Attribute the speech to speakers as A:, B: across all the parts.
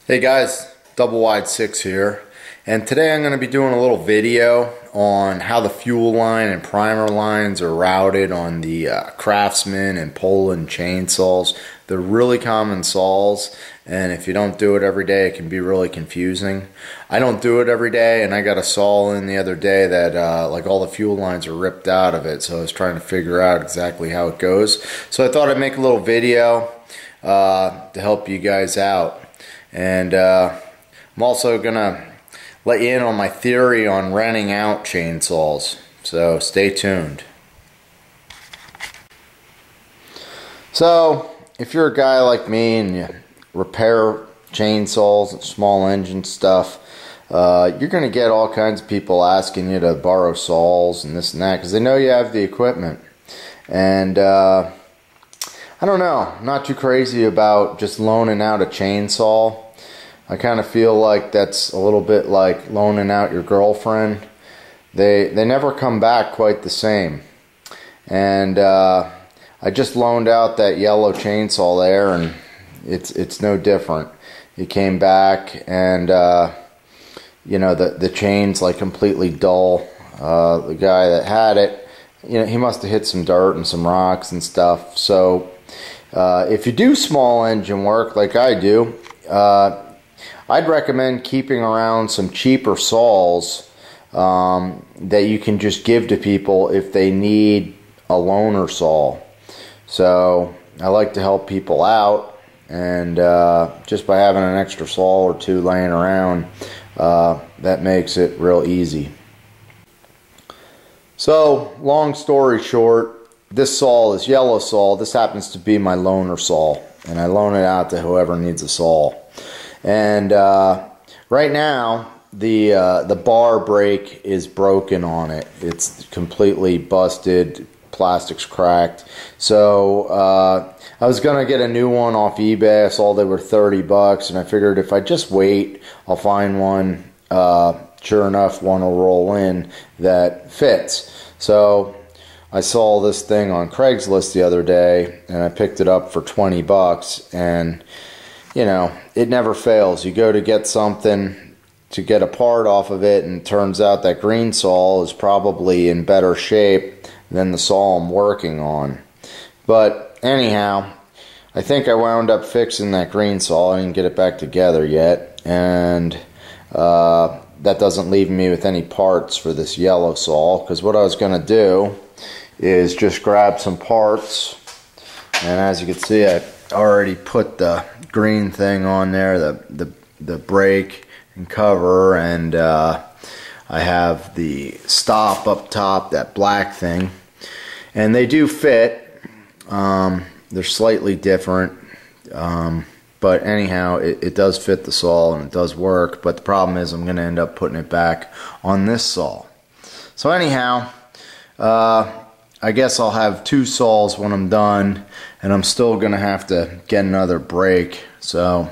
A: Hey guys, Double Wide 6 here, and today I'm going to be doing a little video on how the fuel line and primer lines are routed on the Craftsman and Poulan chainsaws. They're really common saws, and if you don't do it every day it can be really confusing. I don't do it every day, and I got a saw in the other day that like all the fuel lines are ripped out of it, so I was trying to figure out exactly how it goes. So I thought I'd make a little video to help you guys out. And I'm also going to let you in on my theory on renting out chainsaws. So stay tuned. So if you're a guy like me and you repair chainsaws and small engine stuff, you're going to get all kinds of people asking you to borrow saws and this and that because they know you have the equipment. And I don't know, I'm not too crazy about just loaning out a chainsaw. I kind of feel like that's a little bit like loaning out your girlfriend. They never come back quite the same. And I just loaned out that yellow chainsaw there, and it's no different. He came back, and you know, the chain's like completely dull. The guy that had it, you know, he must have hit some dirt and some rocks and stuff. So if you do small engine work like I do, I'd recommend keeping around some cheaper saws that you can just give to people if they need a loaner saw. So I like to help people out, and just by having an extra saw or two laying around, that makes it real easy. So long story short, this saw, this yellow saw, this happens to be my loaner saw, and I loan it out to whoever needs a saw. And right now the bar brake is broken on it. It's completely busted, plastic's cracked. So I was gonna get a new one off eBay. I saw they were $30, and I figured if I just wait, I'll find one. Sure enough, one will roll in that fits. So I saw this thing on Craigslist the other day, and I picked it up for $20, and you know, it never fails. You go to get something to get a part off of it, and it turns out that green saw is probably in better shape than the saw I'm working on. But anyhow, I think I wound up fixing that green saw. I didn't get it back together yet, and that doesn't leave me with any parts for this yellow saw, because what I was going to do is just grab some parts, and as you can see, I already put the green thing on there, the brake and cover, and I have the stop up top, that black thing, and they do fit. They're slightly different, but anyhow, it does fit the saw and it does work. But the problem is I'm going to end up putting it back on this saw. So anyhow, I guess I'll have two saws when I'm done, and I'm still going to have to get another brake, so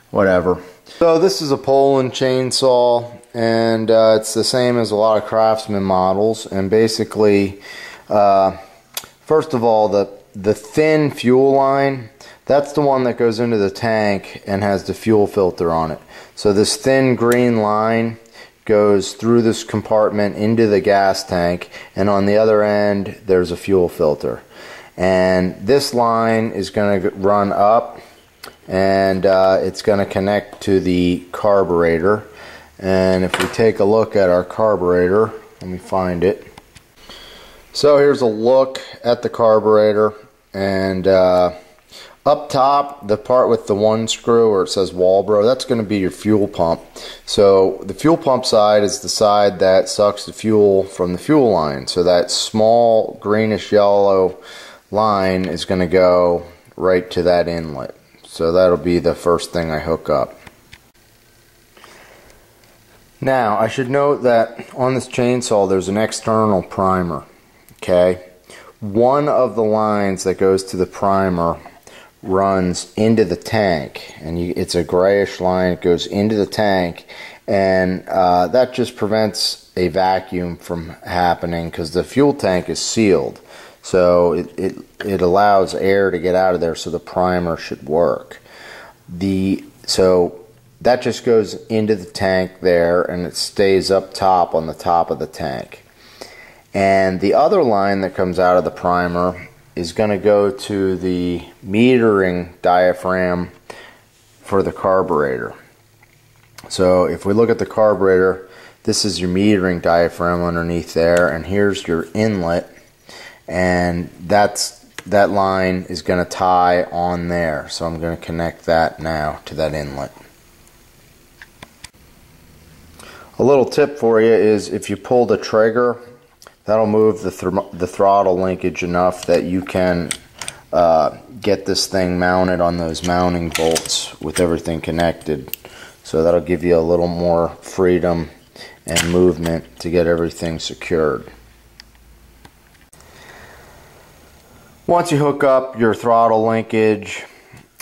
A: whatever. So this is a Poulan chainsaw, and it's the same as a lot of Craftsman models. And basically, first of all, the thin fuel line, that's the one that goes into the tank and has the fuel filter on it. So this thin green line goes through this compartment into the gas tank, and on the other end there's a fuel filter. And this line is going to run up, and it's going to connect to the carburetor. And if we take a look at our carburetor, let me find it. So here's a look at the carburetor, and up top, the part with the one screw where it says Walbro, that's going to be your fuel pump. So the fuel pump side is the side that sucks the fuel from the fuel line. So that small greenish yellow line is going to go right to that inlet. So that'll be the first thing I hook up. Now I should note that on this chainsaw there's an external primer. Okay, one of the lines that goes to the primer runs into the tank, and it's a grayish line. It goes into the tank, and that just prevents a vacuum from happening because the fuel tank is sealed. So it allows air to get out of there, so the primer should work. So that just goes into the tank there, and it stays up top on the top of the tank. And the other line that comes out of the primer is going to go to the metering diaphragm for the carburetor. So if we look at the carburetor, this is your metering diaphragm underneath there, and here's your inlet, and that line is going to tie on there. So I'm going to connect that now to that inlet. A little tip for you is if you pull the trigger, that'll move the throttle linkage enough that you can get this thing mounted on those mounting bolts with everything connected. So that'll give you a little more freedom and movement to get everything secured. Once you hook up your throttle linkage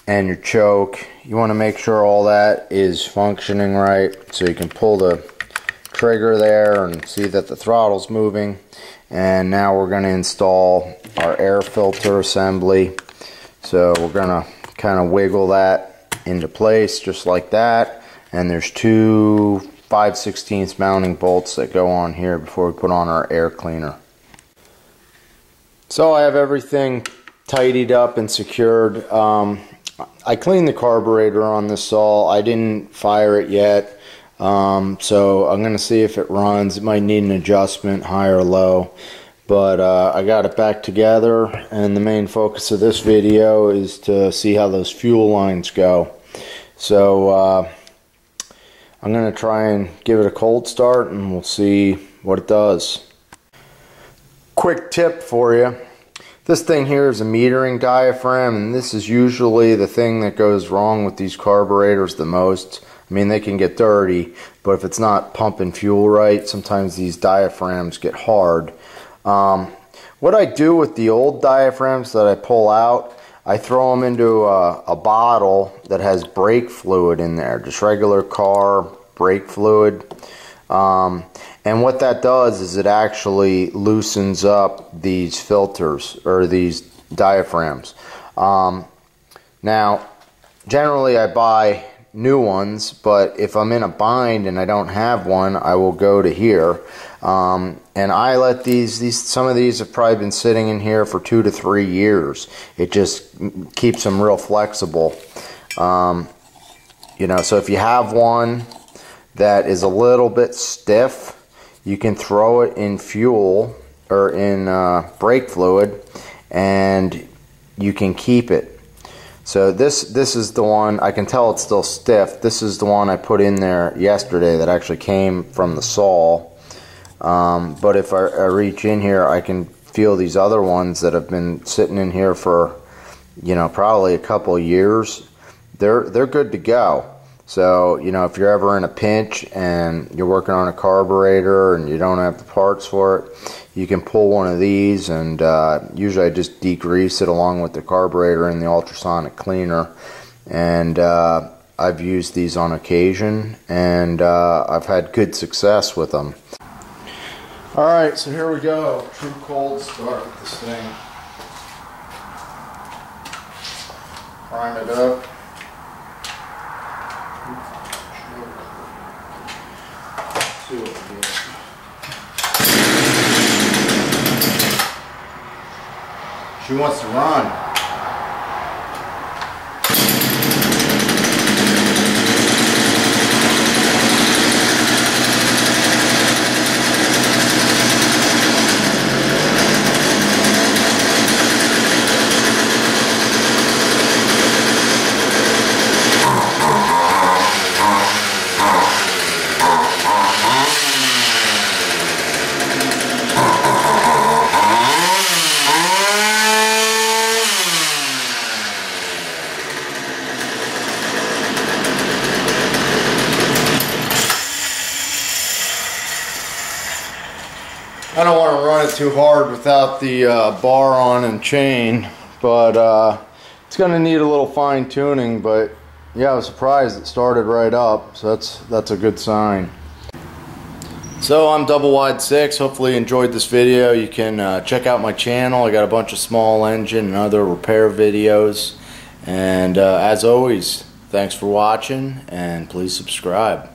A: and your choke, you want to make sure all that is functioning right, so you can pull the trigger there and see that the throttle's moving. And now we're going to install our air filter assembly. So we're going to kind of wiggle that into place just like that, and there's two 5/16 mounting bolts that go on here before we put on our air cleaner. So I have everything tidied up and secured. I cleaned the carburetor on this saw. I didn't fire it yet, so I'm going to see if it runs. It might need an adjustment, high or low, but I got it back together, and the main focus of this video is to see how those fuel lines go. So I'm going to try and give it a cold start, and we'll see what it does. Quick tip for you. This thing here is a metering diaphragm, and this is usually the thing that goes wrong with these carburetors the most. I mean, they can get dirty, but if it's not pumping fuel right, sometimes these diaphragms get hard. What I do with the old diaphragms that I pull out, I throw them into a bottle that has brake fluid in there, just regular car brake fluid. And what that does is it actually loosens up these filters, or these diaphragms. Now, generally I buy new ones, but if I'm in a bind and I don't have one, I will go to here. And I let some of these have probably been sitting in here for 2 to 3 years. It just keeps them real flexible. You know, so if you have one that is a little bit stiff, you can throw it in fuel or in brake fluid, and you can keep it. So this is the one, I can tell it's still stiff. This is the one I put in there yesterday that actually came from the saw. But if I reach in here, I can feel these other ones that have been sitting in here for, you know, probably a couple of years. They're good to go. So, you know, if you're ever in a pinch and you're working on a carburetor and you don't have the parts for it, you can pull one of these, and usually I just degrease it along with the carburetor and the ultrasonic cleaner. And I've used these on occasion, and I've had good success with them. Alright, so here we go. True cold start with this thing. Prime it up. See what we do. She wants to run. I don't want to run it too hard without the bar on and chain, but it's going to need a little fine tuning. But yeah, I was surprised it started right up, so that's a good sign. So I'm Double Wide 6. Hopefully you enjoyed this video. You can check out my channel. I got a bunch of small engine and other repair videos, and as always, Thanks for watching, and please subscribe.